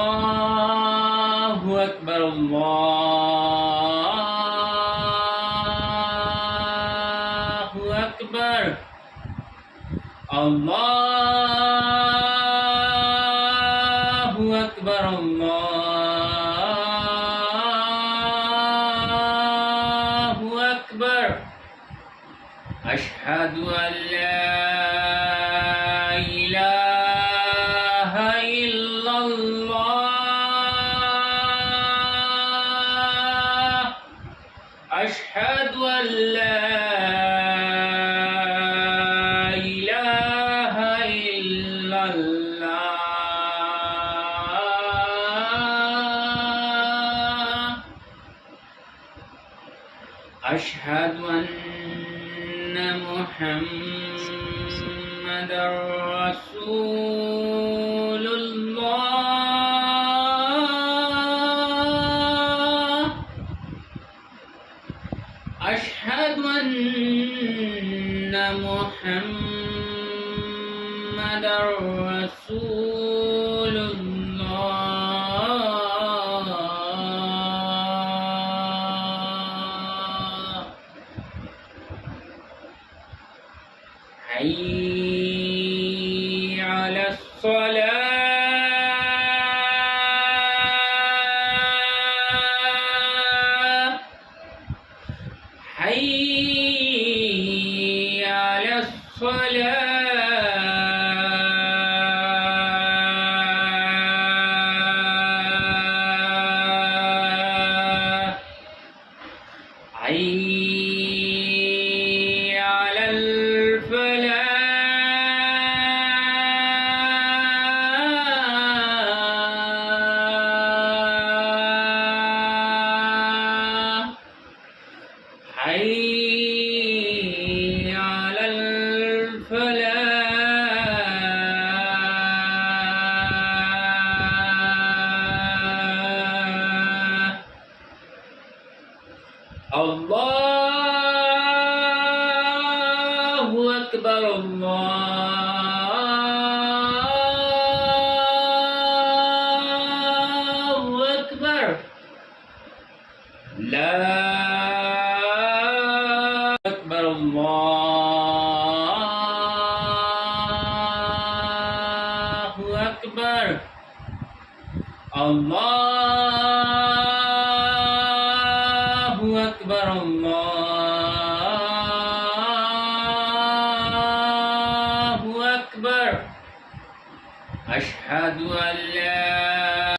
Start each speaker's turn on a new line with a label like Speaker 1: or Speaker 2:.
Speaker 1: الله أكبر الله أكبر الله أكبر الله أكبر أشهد أن لا إله إلا الله أشهد أن لا إله إلا الله أشهد أن محمدا رسول الله أشهد أن محمدا رسول الله حي على الصلاة حي على الصلاة حي على الفلاح حي على الفلاح الله أكبر الله أكبر لا أكبر الله أكبر الله أكبر الله أكبر أشهد أن